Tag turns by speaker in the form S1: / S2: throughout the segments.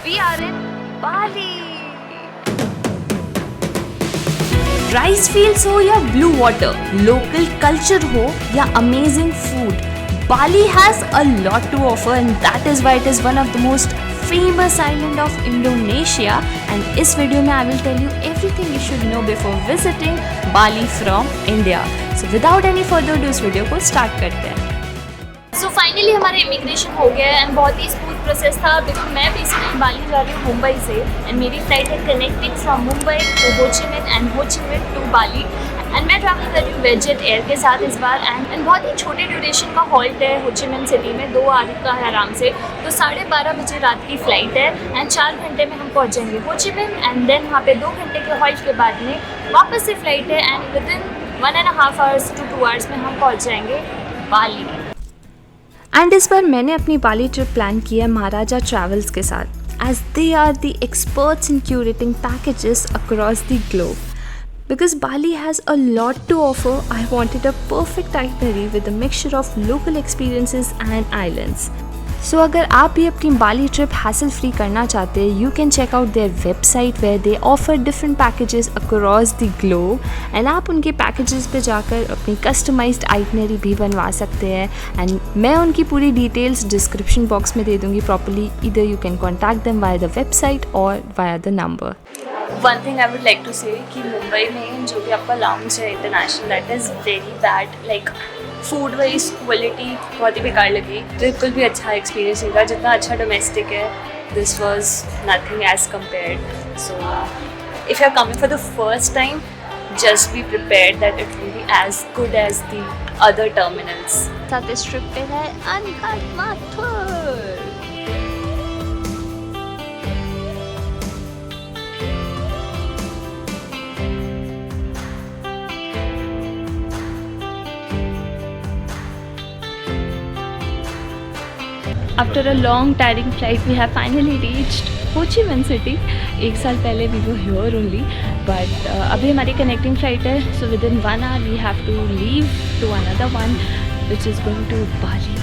S1: We are in Bali.
S2: Rice fields हो या blue water, local culture हो या amazing food, Bali has a lot to offer and that is why it is one of the most famous island of Indonesia. And इस video में I will tell you everything you should know before visiting Bali from India. So without any further ado इस video को start करते हैं.
S1: So finally हमारा immigration हो गया है एंड बहुत ही स्मूथ प्रोसेस था बिकॉज मैं बेसिकली बाली जा रही हूँ मुंबई से एंड मेरी फ्लाइट है कनेक्टिंग फ्रॉम मुंबई टू हो ची मिन एंड हो ची मिन टू बाली एंड मैं ट्रैवल कर रही हूँ वेजेट एयर के साथ इस बार एंड बहुत ही छोटे ड्यूरेशन का हॉल्ट है हो ची मिन सिटी में 2 आवर का है आराम से. तो 12:30 बजे रात की फ़्लाइट है एंड 4 घंटे में हम पहुँच जाएंगे हो ची मिन एंड देन वहाँ पे 2 घंटे के हॉल्ट के बाद में वापस से फ़्लाइट है and within 1.5 hours to 2 hours में हम पहुँच जाएंगे बाली.
S2: एंड इस बार मैंने अपनी बाली ट्रिप प्लान की है महाराजा ट्रैवल्स के साथ as they are the experts in curating packages across the globe. Because Bali has a lot to offer, I wanted a perfect itinerary with a mixture of local experiences and islands. So अगर आप भी अपनी बाली trip hassle free करना चाहते हैं, you can check out their website where they offer different packages across the globe and आप उनके packages पे जाकर अपनी customized itinerary भी बनवा सकते हैं and मैं उनकी पूरी details description box में दे दूँगी properly. Either you can contact them via the website or via the number.
S1: One thing I would like to say कि मुंबई में जो भी आपका लाउंज है international that is very bad. Like food wise quality बहुत ही बेकार लगी. बिल्कुल भी अच्छा एक्सपीरियंस नहीं था जितना अच्छा डोमेस्टिक है. This was nothing as compared. So if you are coming for the first time just be prepared that it will be as good as the other terminals. साथ इस ट्रिप पे है अनहद Mathur.
S2: After a long tiring flight, we have finally reached Ho Chi Minh City. 1 साल पहले we were here only, but अभी हमारी connecting flight है, so within 1 hour we have to leave to another one, which is going to Bali.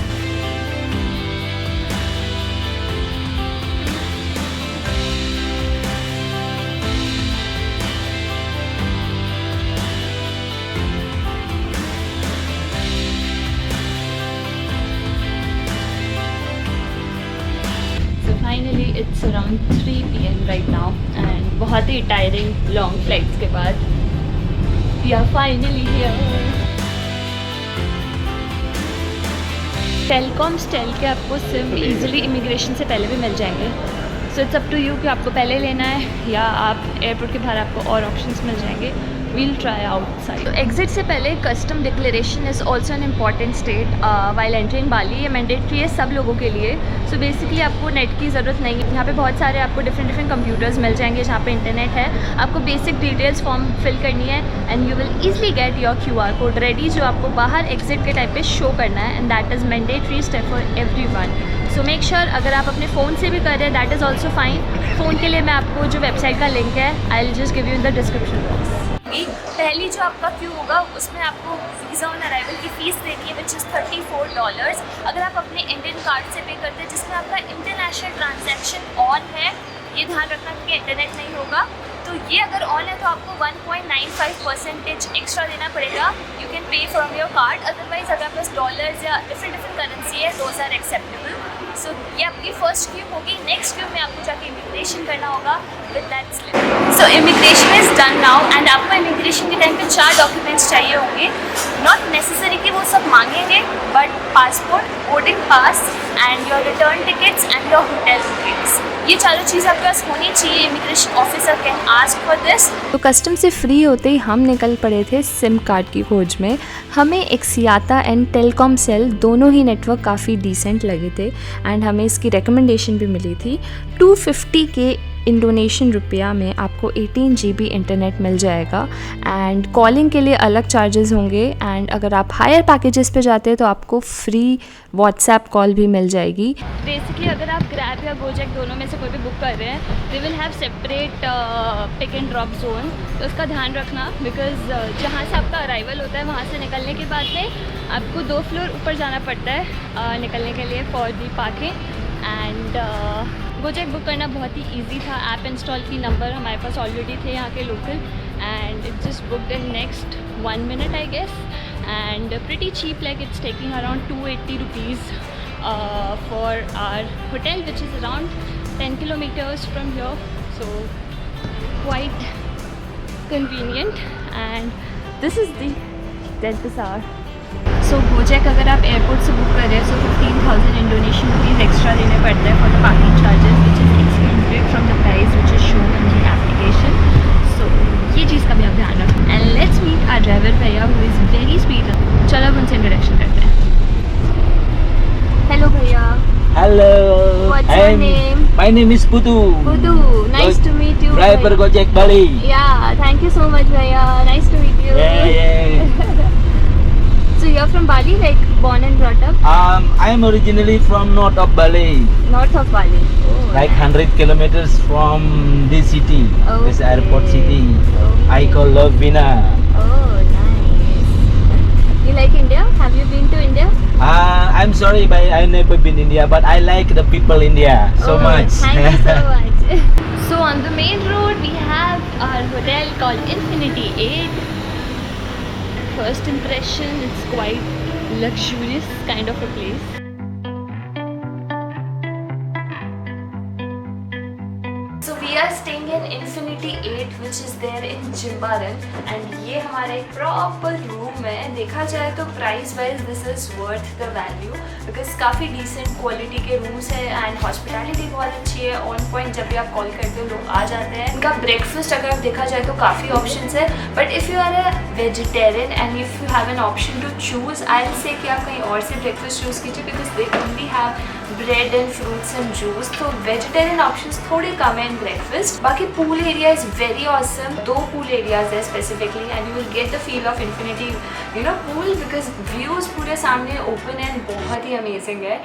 S2: Finally it's around 3 PM right now and बहुत ही tiring long flights के बाद we are finally here. Telkomsel के आपको SIM easily immigration से पहले भी मिल जाएंगे. So it's up to you कि आपको पहले लेना है या आप एयरपोर्ट के बाहर आपको और ऑप्शंस मिल जाएंगे. We'll try outside. तो एग्जिट से पहले custom declaration is also an important state while entering Bali. ये मैंडेटरी है सब लोगों के लिए. सो बेसिकली आपको नेट की ज़रूरत नहीं है. यहाँ पे बहुत सारे आपको डिफरेंट कंप्यूटर्स मिल जाएंगे जहाँ पे इंटरनेट है. आपको बेसिक डिटेल्स फॉर्म फिल करनी है and you will easily get your QR code ready जो आपको बाहर एग्जिट के टाइप पे शो करना है and that is mandatory step for everyone. So make sure अगर आप अपने फ़ोन से भी कर रहे हैं that is also fine. Phone के लिए मैं आपको जो वेबसाइट का लिंक है I will just give you in the description box.
S1: पहली जो आपका क्यू होगा उसमें आपको वीज़ा ऑन अराइवल की फ़ीस देनी है विच इज़ $34. अगर आप अपने इंडियन कार्ड से पे करते हैं जिसमें आपका इंटरनेशनल ट्रांजैक्शन ऑन है, ये ध्यान रखना कि इंटरनेट नहीं होगा. तो ये अगर ऑन है तो आपको 1.95% एक्स्ट्रा देना पड़ेगा. You can pay from your card. Otherwise अगर आपके पास डॉलर्स या डिफरेंट करेंसी है दोज आर एक्सेप्टेबल. सो ये आपकी फर्स्ट क्यू होगी. नेक्स्ट क्यू में आपको जाके इमिग्रेशन करना होगा with that slip. So immigration is done now and आपको इमिग्रेशन के टाइम पे 4 डॉक्यूमेंट्स चाहिए होंगे. नॉट नेसेसरी कि वो सब मांगेंगे but passport, boarding pass and your return tickets and your hotel bookings. ये चारों चीज़ आपके पास होनी चाहिए. Immigration officer can ask for this.
S2: तो कस्टम से फ्री होते ही हम निकल पड़े थे सिम कार्ड की खोज में. हमें एक्सियाता एंड टेलकॉम सेल दोनों ही नेटवर्क काफ़ी डिसेंट लगे थे एंड हमें इसकी रिकमेंडेशन भी मिली थी. 250 के इंडोनेशियन रुपया में आपको 18 GB इंटरनेट मिल जाएगा एंड कॉलिंग के लिए अलग चार्जेस होंगे एंड अगर आप हायर पैकेजेस पे जाते हैं तो आपको फ्री व्हाट्सएप कॉल भी मिल जाएगी.
S1: बेसिकली अगर आप ग्रैब या गोजैक दोनों में से कोई भी बुक कर रहे हैं they will have separate pick and drop zone. तो उसका ध्यान रखना बिकॉज जहाँ से आपका अराइवल होता है वहाँ से निकलने के बाद में आपको 2 फ्लोर ऊपर जाना पड़ता है निकलने के लिए for the parking and
S2: Gojek book करना बहुत ही इजी था. ऐप इंस्टॉल की, नंबर हमारे पास ऑलरेडी थे यहाँ के local, and it just booked in next 1 minute I guess, and pretty cheap, like it's taking around 280 rupees for our hotel, which is around 10 kilometers from here, so quite convenient. And this is the Del Bazaar. So Gojek अगर आप airport से book कर रहे हैं, so 15,000 Indonesian rupees extra देने पड़ते हैं for the parking charges, which is excluded from the price which is shown in the application. So ये चीज़ का भी आप ध्यान रखें. And let's meet our driver भैया who is very sweet. चलो अब उनसे इंट्रोडक्शन करते हैं. Hello भैया.
S3: Hello.
S2: What's your name?
S3: My name is Putu.
S2: Putu. Nice to meet you.
S3: Driver
S2: भैया.
S3: Gojek Bali.
S2: Yeah, thank you so much भैया. Nice to meet you.
S3: Yeah.
S2: So you're from Bali, like born and brought up?
S3: I am originally from north of Bali,
S2: North of Bali. Oh,
S3: like 100 kilometers from this city, this
S2: Okay.
S3: airport city. I
S2: Okay.
S3: call Lovina.
S2: Oh, nice. You like India? Have you been to India?
S3: I'm sorry, but I never been India, but I like the people India so
S2: Oh,
S3: much.
S2: Thank you so much. So on the main road we have our hotel called Infinity 8. First impression, it's quite luxurious kind of a place. So we are staying in Infinity 8 which is there in Jimbaran, and ये हमारा एक proper room है. देखा जाए तो price wise this is worth the value because काफ़ी decent quality के rooms है and hospitality बहुत अच्छी है. On point जब भी आप call करते हो लोग आ जाते हैं. इनका breakfast अगर देखा जाए तो काफ़ी options है, but if you are a vegetarian and if you have an option to choose, I'll say कि आप कहीं और से breakfast choose कीजिए because they only have bread and fruits and juice. तो vegetarian options थोड़े कम है in breakfast. बाकी pool area is very awesome. 2 pool areas है specifically and you will get the feel of infinity, you know, pool because views पूरे सामने open है, बहुत ही amazing है.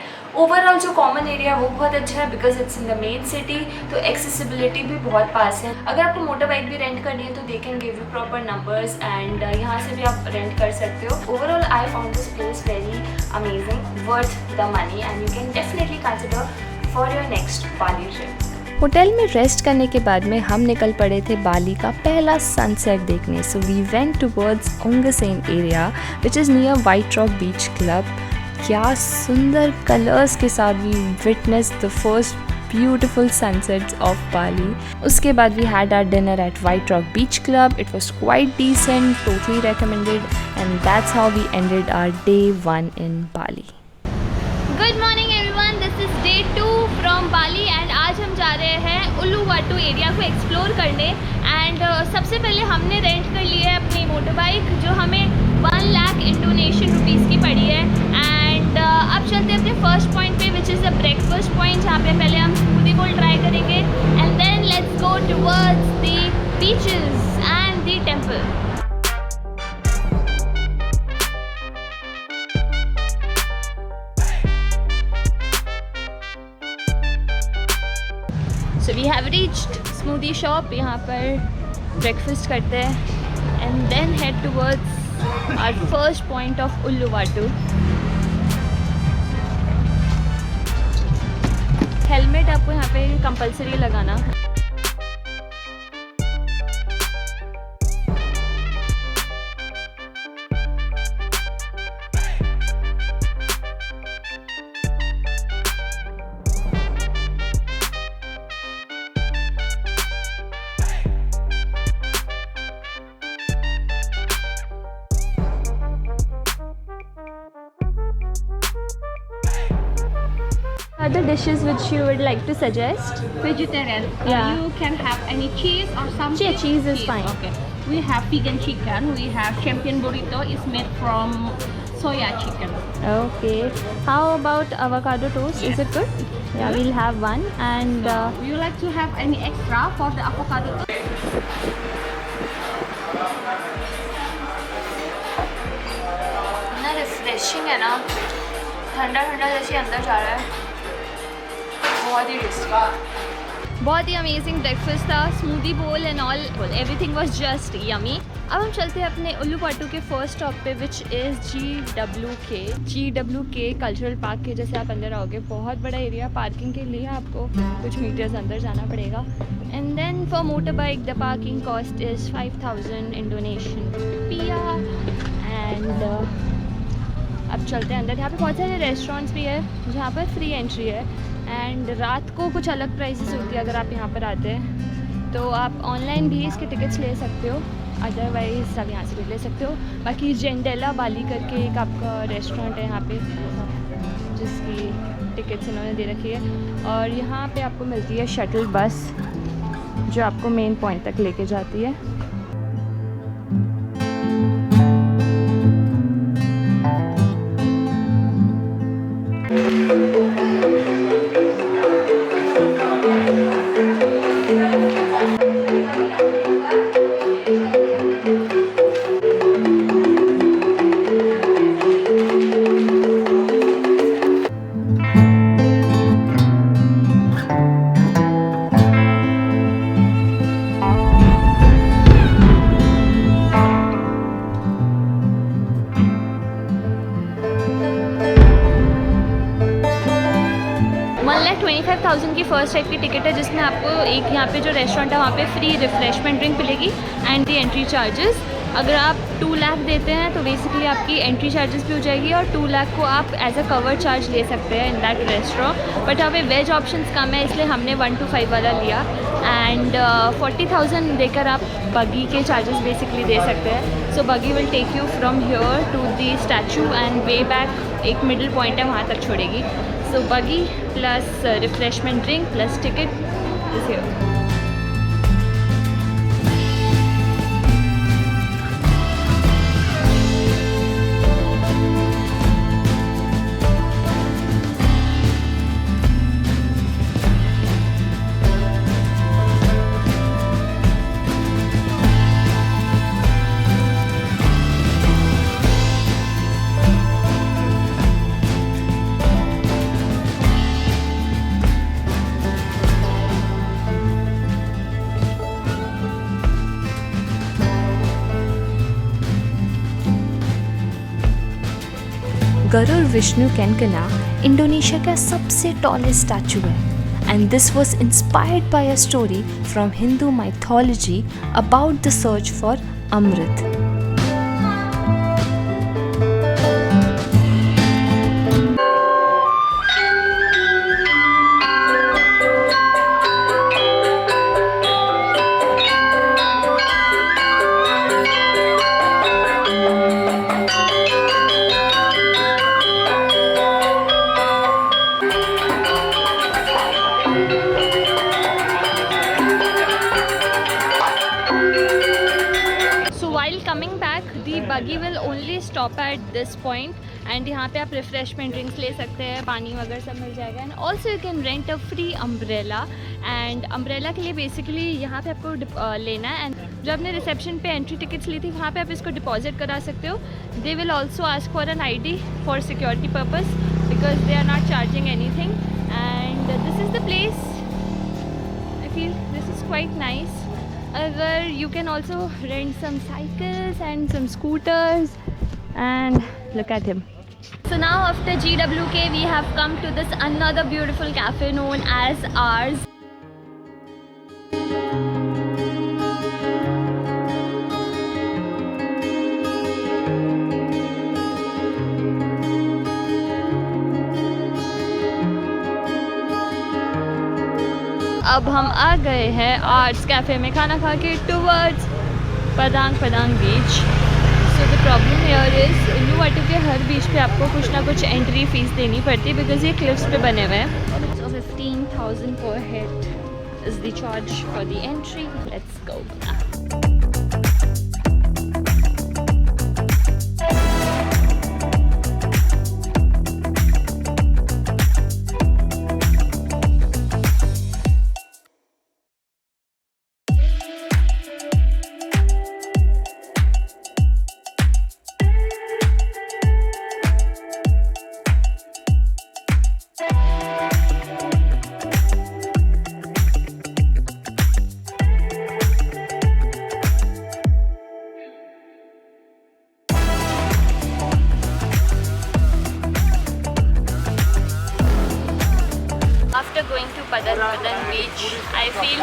S2: Overall जो common area वो बहुत अच्छा है because it's in the main city, तो accessibility भी बहुत पास है. अगर आपको motorbike भी rent करनी है तो they can give you proper numbers and यहाँ से भी आप rent कर सकते हो. Overall I found this place very amazing, worth the money, and you can definitely consider for your next Bali trip. Hotel में रेस्ट करने के बाद में हम निकल पड़े थे बाली का पहला सनसेट देखने. So we went towards Ungasan area which is near White Rock Beach Club. क्या सुंदर कलर्स के साथ we witness the first beautiful sunsets of Bali. उसके बाद we had our dinner at White Rock Beach Club. It was quite decent, totally recommended, and that's how we ended our Day 1 in Bali. Good morning everyone, this is Day 2 from Bali and आज हम जा रहे हैं उल्लुवाटू area को explore करने. And सबसे पहले हमने रेंट कर ली है अपनी मोटर बाइक जो हमें 1 लाख इंडोनेशियन रुपीज़ की पड़ी है. एंड अब चलते हैं अपने फर्स्ट पॉइंट पे which is the breakfast point, जहाँ पे पहले हम स्मूदी बोल ट्राई करेंगे and then let's go towards the beaches and the temple. So we have reached smoothie shop. यहाँ पर breakfast करते हैं and then head towards our first point of Uluwatu. Helmet आपको यहाँ पे compulsory लगाना. Other dishes which you would like to suggest?
S4: Vegetarian.
S2: Yeah.
S4: You can have any cheese or something.
S2: Yeah, cheese is fine.
S4: Okay. We have vegan chicken. We have champion burrito. It's made from soya chicken.
S2: Okay. How about avocado toast? Is it good? Yeah, we'll have one. And
S4: Would you like to have any extra for the avocado toast?
S2: ना refreshing है ना, ठंडा ठंडा जैसे अंदर जा रहा है, बहुत ही टेस्टी. बहुत ही अमेजिंग ब्रेकफास्ट था, स्मूदी बोल and all, everything was just yummy. अब हम चलते हैं अपने उल्लूपाटू के फर्स्ट स्टॉप पे which is GWK cultural park के। जैसे आप अंदर आओगे बहुत बड़ा एरिया, पार्किंग के लिए आपको कुछ मीटर्स अंदर जाना पड़ेगा। And then for motor bike the parking cost is 5000 Indonesian रुपया। एंड अब चलते हैं अंदर। यहाँ पे बहुत सारे रेस्टोरेंट्स भी है जहाँ पर फ्री एंट्री है एंड रात को कुछ अलग प्राइसेस होती है अगर आप यहाँ पर आते हैं तो। आप ऑनलाइन भी इसके टिकट्स ले सकते हो, अदरवाइज आप यहाँ से भी ले सकते हो। बाकी जेंडेला बाली करके एक आपका रेस्टोरेंट है यहाँ पे जिसकी टिकट्स इन्होंने दे रखी है। और यहाँ पे आपको मिलती है शटल बस जो आपको मेन पॉइंट तक लेके जाती है। की फर्स्ट टाइप की टिकट है जिसमें आपको एक यहाँ पे जो रेस्टोरेंट है वहाँ पे फ्री रिफ्रेशमेंट ड्रिंक मिलेगी एंड दी एंट्री चार्जेस। अगर आप 2 लाख देते हैं तो बेसिकली आपकी एंट्री चार्जेस भी हो जाएगी और 2 लाख को आप एज अ कवर चार्ज ले सकते हैं इन दैट रेस्टोरेंट। बट यहाँ पे वेज ऑप्शंस कम है इसलिए हमने 1 to 5 वाला लिया एंड 40,000 देकर आप बगी के चार्जेस बेसिकली दे सकते हैं। So buggy will take you from here to the statue and way back एक मिडिल पॉइंट है वहाँ तक छोड़ेगी। So buggy plus refreshment drink plus ticket is here.
S5: Garuda Vishnu Kencana Indonesia का सबसे टॉलेस्ट स्टैचू है and this was inspired by a story from Hindu mythology about the search for amrit.
S2: Buggy will only stop at this point and यहाँ पे आप refreshment drinks ले सकते हैं, पानी वगैरह सब मिल जाएगा। And also you can rent a free umbrella and umbrella के लिए बेसिकली यहाँ पे आपको लेना है एंड जो आपने रिसेप्शन पे एंट्री टिकट्स ली थी वहाँ पे आप इसको डिपॉजिट करा सकते हो। They will also ask for an ID for security purpose because they are not charging anything and this is the place. I feel this is quite nice. Agar you can also rent some cycles and some scooters and look at him. So now after GWK we have come to this another beautiful cafe known as ours. अब हम आ गए हैं arts cafe में खाना खा के towards Padang beach. So the problem here is Uluwatu के हर बीच पे आपको कुछ ना कुछ एंट्री फ़ीस देनी पड़ती है बिकॉज ये क्लिफ्स पे बने हुए हैं। सो 15,000 पर head is the charge for the entry. Let's go. Feel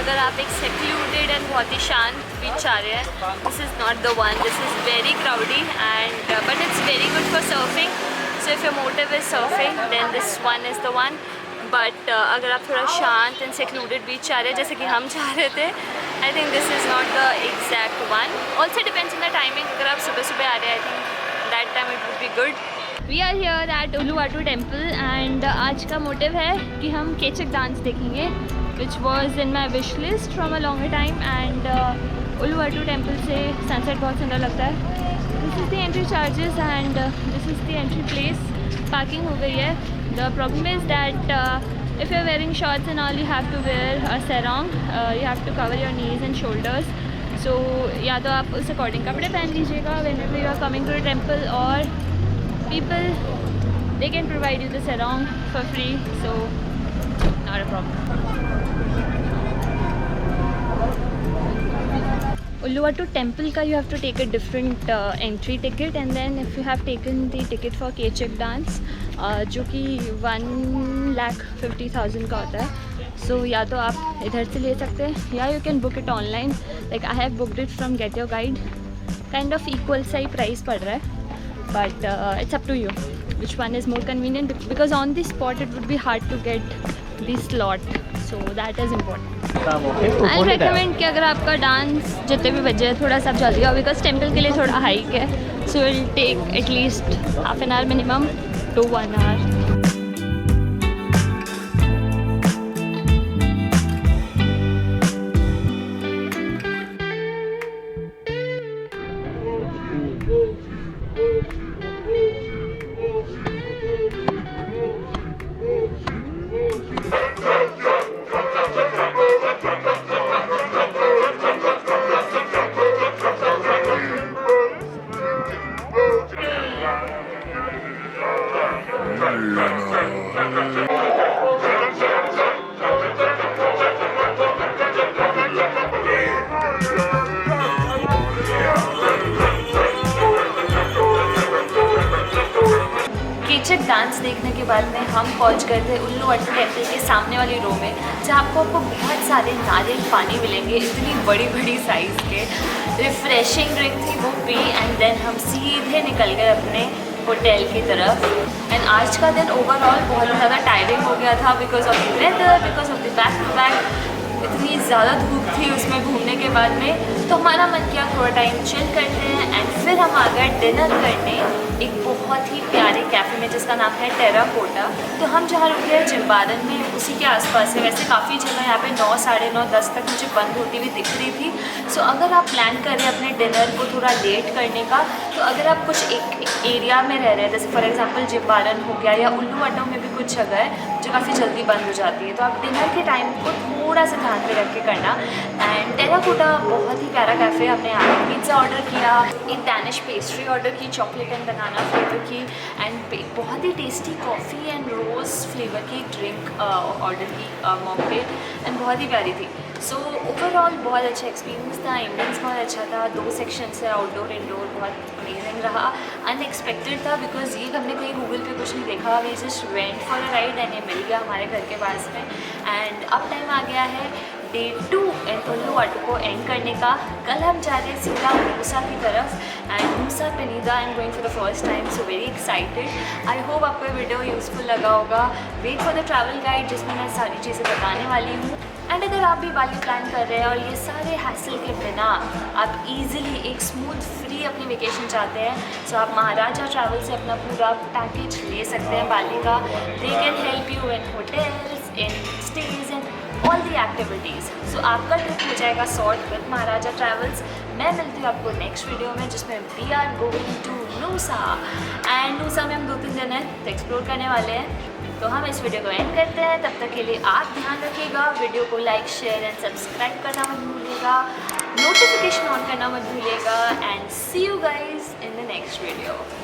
S2: अगर आप एक सेक्लूडेड एंड बहुत ही शांत बीच चाह रहे हैं, this is not the one. This is very crowdy and but it's very good for surfing. So if your motive is surfing then this one is the one. But अगर आप थोड़ा शांत and secluded बीच चाह रहे हैं जैसे कि हम चाह रहे थे, I think this is not the exact one. Also depends on the timing. अगर आप सुबह सुबह आ रहे हैं, I think that time it would be good. We are here at Uluwatu temple and आज का मोटिव है कि हम केचक डांस देखेंगे, which was in my wish list from a longer time. And Uluwatu temple से सनसेट बहुत सुंदर लगता है. This is the entry charges and this is the entry place. Parking हो गई है. The problem is that if you're wearing shorts and all, you have to wear a sarong. You have to cover your knees and shoulders. So या तो आप उस according कपड़े पहन लीजिएगा whenever you are coming to the temple, or people they can provide you the sarong for free, so not a problem. Uluwatu temple का you have to take a different entry ticket, and then if you have taken the ticket for Kechak dance जो कि 1,50,000 का होता है, so या तो आप इधर से ले सकते हैं या you can book it online. Like I have booked it from Get Your Guide. Kind of equal सा ही price पड़ रहा है, but it's up to you which one is more convenient, because on the spot it would be hard to get the slot, so that is important. I recommend कि अगर आपका dance जितने भी बजे थोड़ा सा जल्दी हो, बिकॉज टेम्पल के लिए थोड़ा हाइक है, so will take at least half an hour minimum to 1 hour. केचक डांस देखने के बाद में हम पहुंच गए थे उल्लूवाटू टेम्पल के सामने वाली रो में, जहाँ आपको बहुत सारे नारियल पानी मिलेंगे, इतनी बड़ी बड़ी साइज़ के. रिफ्रेशिंग ड्रिंक थी वो पी एंड देन हम सीधे निकल गए अपने होटल की तरफ. एंड आज का दिन ओवरऑल बहुत ज़्यादा टायरिंग हो गया था because of the weather, because of the back to back. इतनी ज़्यादा धूप थी उसमें घूमने के बाद में, तो हमारा मन किया थोड़ा टाइम चिल करते हैं. एंड फिर हम आ गए डिनर करने एक बहुत ही प्यारे कैफ़े में जिसका नाम है टेराकोटा. तो हम जहाँ रुके हैं चिंबारन में, उसी के आसपास है. वैसे काफ़ी जगह यहाँ पे 9, साढ़े 9, 10 तक मुझे बंद होती हुई दिख रही थी. सो अगर आप प्लान कर रहे हैं अपने डिनर को थोड़ा लेट करने का, तो अगर आप कुछ एक एरिया में रह रहे हैं, जैसे फॉर एग्जांपल जिम्बारन हो गया या उल्लूवाटू में भी कुछ जगह है जो काफ़ी जल्दी बंद हो जाती है, तो आप डिनर के टाइम को थोड़ा सा ध्यान में रख के करना. एंड टेराकोटा बहुत ही प्यारा कैफ़े. हमने यहाँ पे पिज़्ज़ा ऑर्डर किया, एक डैनिश पेस्ट्री ऑर्डर की चॉकलेट एंड बनाना फ्लेवर की, एंड बहुत ही tasty coffee and rose flavour की ड्रिंक ऑर्डर की मॉकटेल, एंड बहुत ही प्यारी थी. सो ओवरऑल बहुत अच्छा एक्सपीरियंस था. एम्बियंस बहुत अच्छा था. 2 सेक्शन है, आउटडोर इंडोर. बहुत अमेजिंग रहा. अनएक्सपेक्टेड था बिकॉज ये हमने कहीं गूगल पे कुछ नहीं देखा. We just went for a ride and ये मिल गया हमारे घर के पास में. एंड अब टाइम आ गया है Day 2 इन उल्लूवाटू को एंड करने का. कल हम जा रहे हैं सीधा मूसा की तरफ, and Nusa Penida I am going for the first time, so very excited. I hope आपको ये वीडियो यूज़फुल लगा होगा. Wait for the travel guide जिसमें मैं सारी चीज़ें बताने वाली हूँ. एंड अगर आप भी बाली प्लान कर रहे हैं और ये सारे हैसल के बिना आप इजीली एक स्मूथ फ्री अपनी वेकेशन चाहते हैं, सो आप महाराजा ट्रैवल से अपना पूरा पैकेज ले सकते हैं बाली का. They can help you in hotels, in stays, in all the activities. So आपका ट्रिप हो जाएगा सॉर्ट विद महाराजा ट्रैवल्स. मैं मिलती हूँ आपको नेक्स्ट वीडियो में जिसमें we are going to Nusa. And Nusa में हम 2-3 दिन हैं तो एक्सप्लोर करने वाले हैं. तो हम इस वीडियो को एंड करते हैं. तब तक के लिए आप ध्यान रखिएगा. वीडियो को लाइक, शेयर एंड सब्सक्राइब करना मत भूलिएगा. नोटिफिकेशन ऑन करना मत भूलिएगा. And see you guys in the next video.